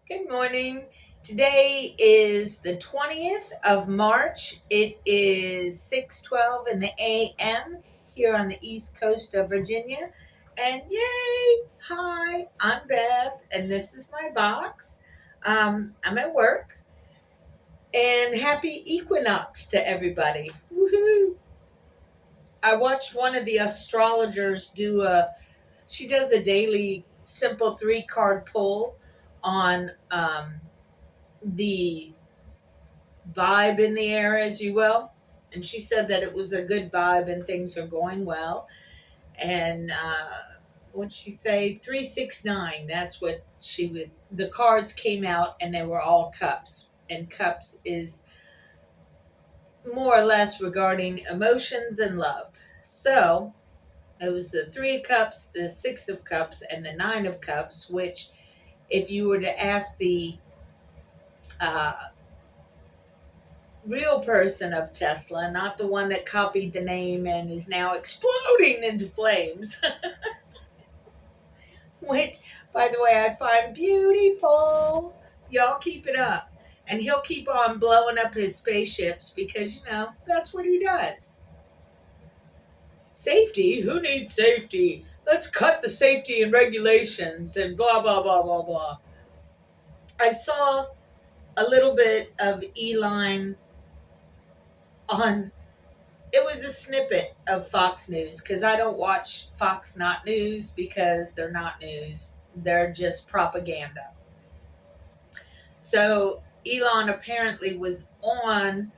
Good morning. Today is the 20th of March. It is 6:12 in the a.m. here on the East Coast of Virginia. And yay! Hi, I'm Beth, and this is my box. I'm at work, and happy equinox to everybody. Woohoo! I watched one of the astrologers she does a daily simple three-card pull on the vibe in the air, as you will. And she said that it was a good vibe and things are going well. And what'd she say? 369. That's what she was. The cards came out and they were all cups. And cups is more or less regarding emotions and love. So it was the Three of Cups, the Six of Cups, and the Nine of Cups, which, if you were to ask the uh, real person of Tesla, not the one that copied the name and is now exploding into flames, which, by the way, I find beautiful. Y'all keep it up. And he'll keep on blowing up his spaceships because, that's what he does. Safety? Who needs safety? Let's cut the safety and regulations and blah, blah, blah, blah, blah. I saw a little bit of Elon on, it was a snippet of Fox News, because I don't watch Fox Not News because they're not news. They're just propaganda. So Elon apparently was on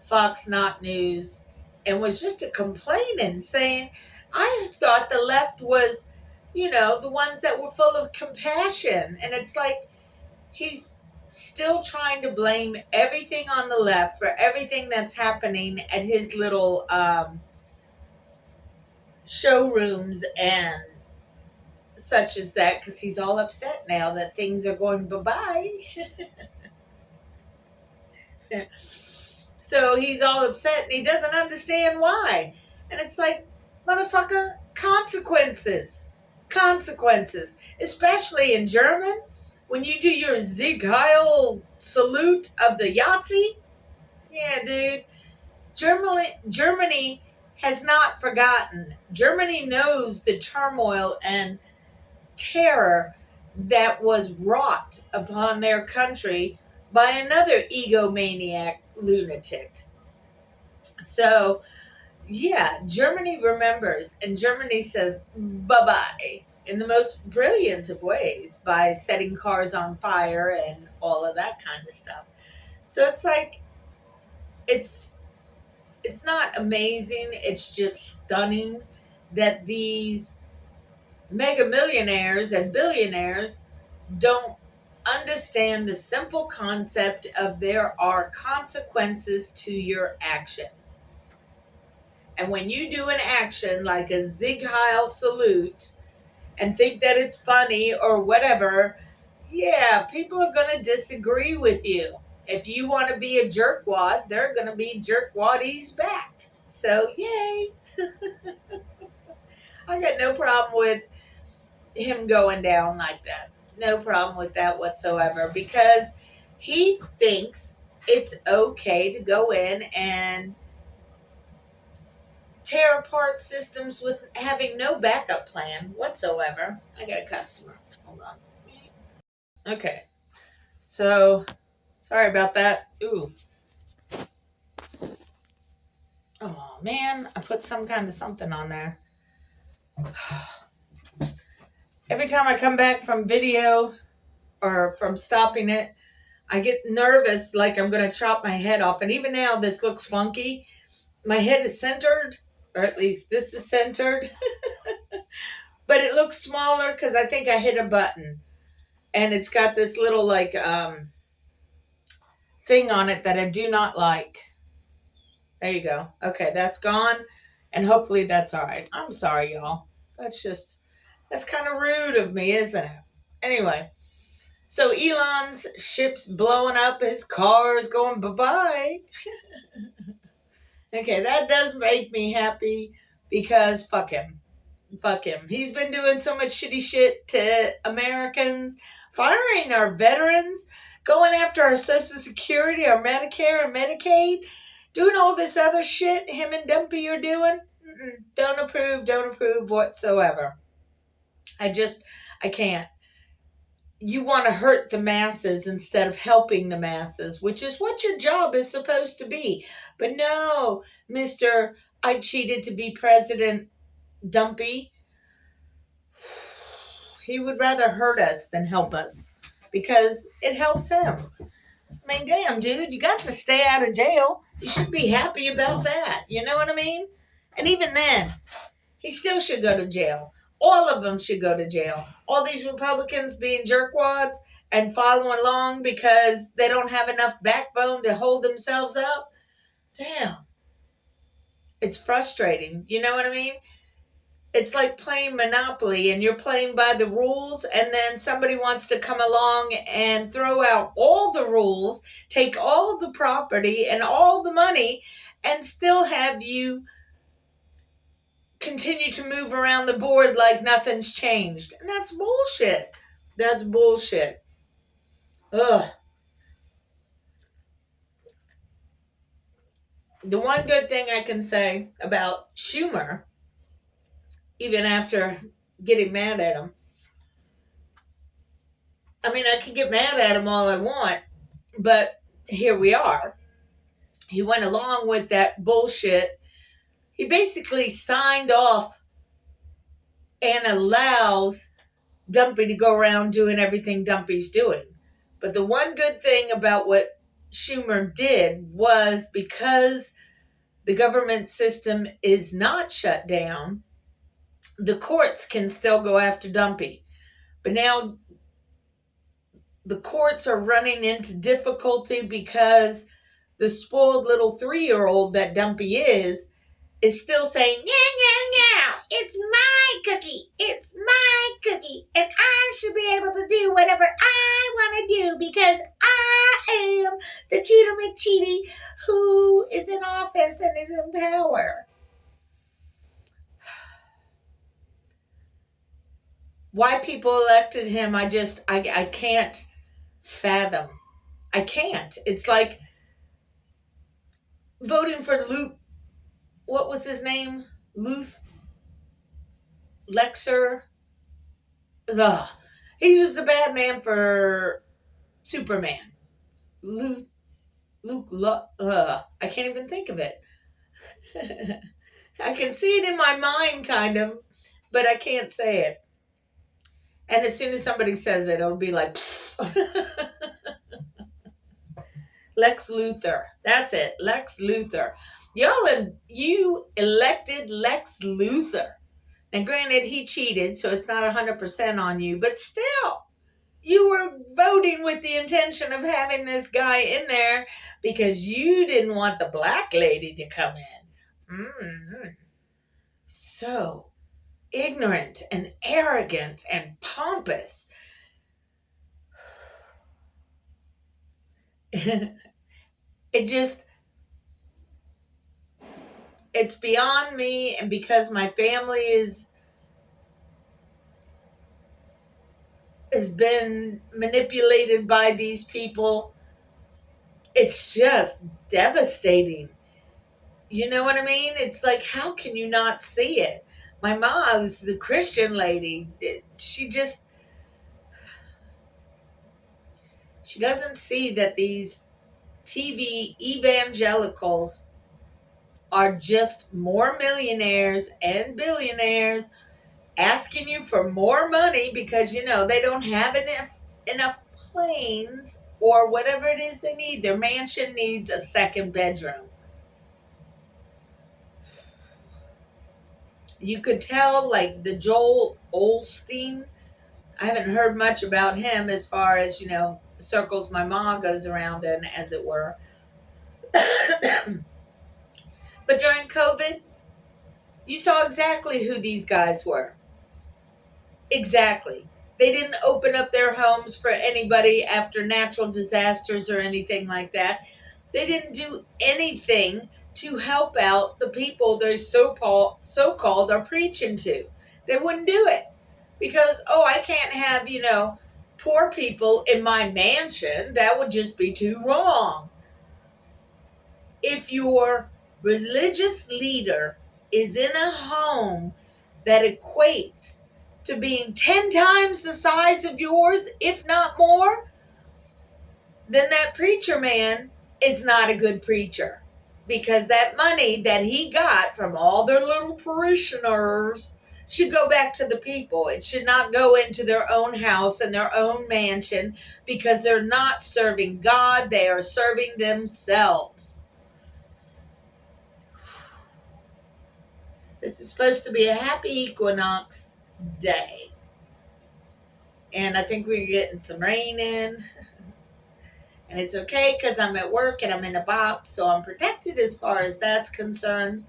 Fox Not News and was just complaining, saying, I thought the left was, the ones that were full of compassion. And it's like he's still trying to blame everything on the left for everything that's happening at his little showrooms and such as that, because he's all upset now that things are going bye-bye. So he's all upset and he doesn't understand why. And it's like, motherfucker, consequences. Consequences. Especially in German, when you do your Sieg Heil salute of the Yahtzee. Yeah, dude. Germany has not forgotten. Germany knows the turmoil and terror that was wrought upon their country by another egomaniac lunatic. So, yeah, Germany remembers, and Germany says bye-bye in the most brilliant of ways by setting cars on fire and all of that kind of stuff. So it's like, it's not amazing, it's just stunning that these mega millionaires and billionaires don't understand the simple concept of there are consequences to your action. And when you do an action like a Sieg Heil salute and think that it's funny or whatever, yeah, people are going to disagree with you. If you want to be a jerkwad, they're going to be jerkwaddies back. So, yay. I got no problem with him going down like that. No problem with that whatsoever, because he thinks it's okay to go in and tear apart systems with having no backup plan whatsoever. I got a customer. Hold on. Okay. So, sorry about that. Ooh. Oh, man. I put some kind of something on there. Every time I come back from video or from stopping it, I get nervous like I'm going to chop my head off. And even now, this looks funky. My head is centered, or at least this is centered. But it looks smaller because I think I hit a button. And it's got this little, like, thing on it that I do not like. There you go. Okay, that's gone. And hopefully that's all right. I'm sorry, y'all. That's kind of rude of me, isn't it? Anyway. So Elon's ship's blowing up, his car's going bye-bye. Okay, that does make me happy because fuck him. Fuck him. He's been doing so much shitty shit to Americans, firing our veterans, going after our Social Security, our Medicare and Medicaid, doing all this other shit him and Dumpy are doing. Don't approve whatsoever. I can't. You want to hurt the masses instead of helping the masses, which is what your job is supposed to be. But no, Mr. I cheated to be president Dumpy. He would rather hurt us than help us because it helps him. I mean, damn, dude, you got to stay out of jail. You should be happy about that. You know what I mean? And even then, he still should go to jail. All of them should go to jail. All these Republicans being jerkwads and following along because they don't have enough backbone to hold themselves up. Damn. It's frustrating. You know what I mean? It's like playing Monopoly and you're playing by the rules, and then somebody wants to come along and throw out all the rules, take all the property and all the money, and still have you continue to move around the board like nothing's changed. And that's bullshit. That's bullshit. Ugh. The one good thing I can say about Schumer, even after getting mad at him, I mean, I can get mad at him all I want, but here we are. He went along with that bullshit. He basically signed off and allows Dumpy to go around doing everything Dumpy's doing. But the one good thing about what Schumer did was, because the government system is not shut down, the courts can still go after Dumpy. But now the courts are running into difficulty because the spoiled little 3-year-old that Dumpy is still saying, no, it's my cookie, and I should be able to do whatever I want to do because I am the Cheater McCheaty who is in office and is in power. Why people elected him, I can't fathom. I can't. It's like voting for Luke, what was his name? Lexer. Ugh. He was the Batman for Superman. Luke. I can't even think of it. I can see it in my mind, kind of, but I can't say it. And as soon as somebody says it, it'll be like, Lex Luthor. That's it. Lex Luthor. You elected Lex Luthor. And granted, he cheated, so it's not 100% on you, but still, you were voting with the intention of having this guy in there because you didn't want the black lady to come in. Mm-hmm. So ignorant and arrogant and pompous. It's beyond me, and because my family has been manipulated by these people, it's just devastating. You know what I mean? It's like, how can you not see it? My mom's the Christian lady. She doesn't see that these TV evangelicals are just more millionaires and billionaires asking you for more money because, they don't have enough planes or whatever it is they need. Their mansion needs a second bedroom. You could tell, like, the Joel Osteen, I haven't heard much about him as far as, the circles my mom goes around in, as it were. But during COVID, you saw exactly who these guys were. Exactly. They didn't open up their homes for anybody after natural disasters or anything like that. They didn't do anything to help out the people they're so-called are preaching to. They wouldn't do it because, oh, I can't have, poor people in my mansion. That would just be too wrong. If your religious leader is in a home that equates to being 10 times the size of yours, if not more, then that preacher man is not a good preacher, because that money that he got from all their little parishioners should go back to the people. It should not go into their own house and their own mansion, because they're not serving God, they are serving themselves. This is supposed to be a happy equinox day, and I think we're getting some rain in. And it's okay because I'm at work and I'm in a box, so I'm protected as far as that's concerned.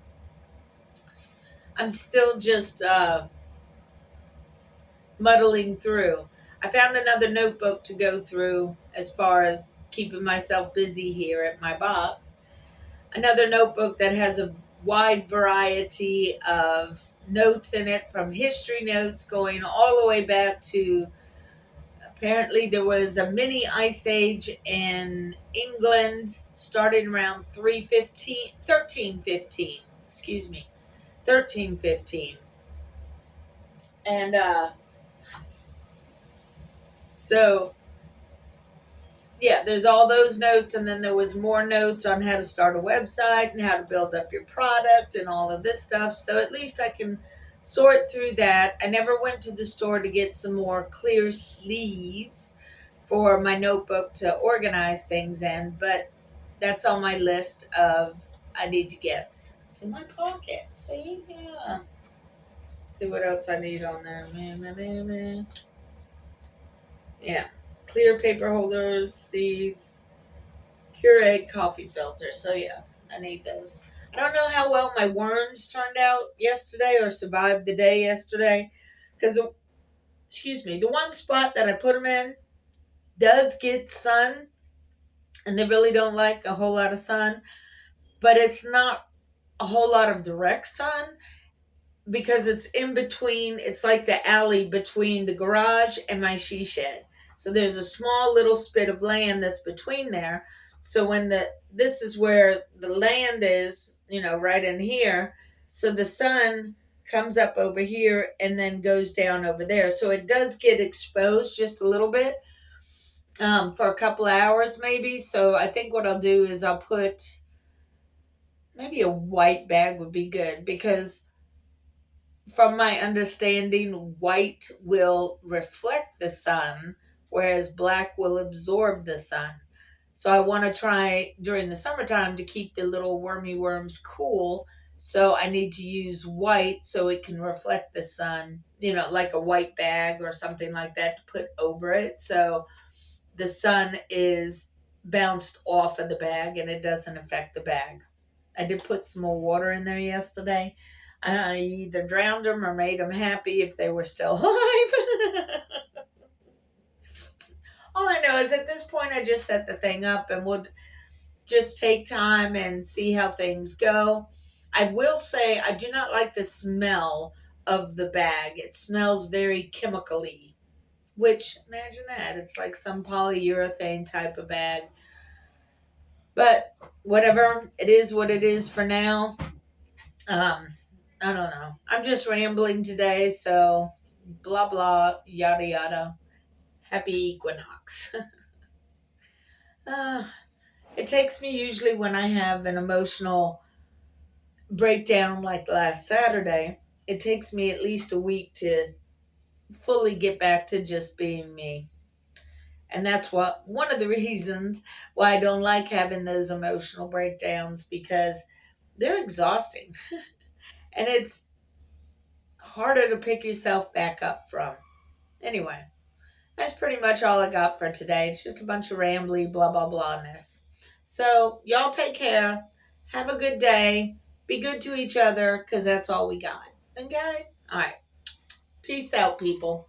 I'm still just muddling through. I found another notebook to go through as far as keeping myself busy here at my box. Another notebook that has a wide variety of notes in it, from history notes going all the way back to, apparently there was a mini ice age in England starting around 1315, excuse me, 1315. And so, yeah, there's all those notes, and then there was more notes on how to start a website and how to build up your product and all of this stuff. So at least I can sort through that. I never went to the store to get some more clear sleeves for my notebook to organize things in, but that's on my list of I need to get. It's in my pocket. See? Yeah. See what else I need on there. Yeah. Clear paper holders, seeds, Keurig coffee filter. So yeah, I need those. I don't know how well my worms turned out yesterday or survived the day yesterday, because, excuse me, the one spot that I put them in does get sun, and they really don't like a whole lot of sun, but it's not a whole lot of direct sun, because it's in between. It's like the alley between the garage and my she shed. So there's a small little spit of land that's between there. So this is where the land is, right in here. So the sun comes up over here and then goes down over there. So it does get exposed just a little bit, for a couple of hours maybe. So I think what I'll do is I'll put, maybe a white bag would be good, because from my understanding, white will reflect the sun, whereas black will absorb the sun. So I want to try during the summertime to keep the little wormy worms cool. So I need to use white so it can reflect the sun, like a white bag or something like that to put over it. So the sun is bounced off of the bag and it doesn't affect the bag. I did put some more water in there yesterday. I either drowned them or made them happy if they were still alive. All I know is at this point, I just set the thing up and would just take time and see how things go. I will say I do not like the smell of the bag. It smells very chemically, which, imagine that. It's like some polyurethane type of bag. But whatever, it is what it is for now. I don't know. I'm just rambling today, so blah, blah, yada, yada. Happy equinox. uh, it takes me usually when I have an emotional breakdown like last Saturday, it takes me at least a week to fully get back to just being me. And that's one of the reasons why I don't like having those emotional breakdowns, because they're exhausting. And it's harder to pick yourself back up from. Anyway, that's pretty much all I got for today. It's just a bunch of rambly blah, blah, blahness. So y'all take care. Have a good day. Be good to each other, because that's all we got. Okay? All right. Peace out, people.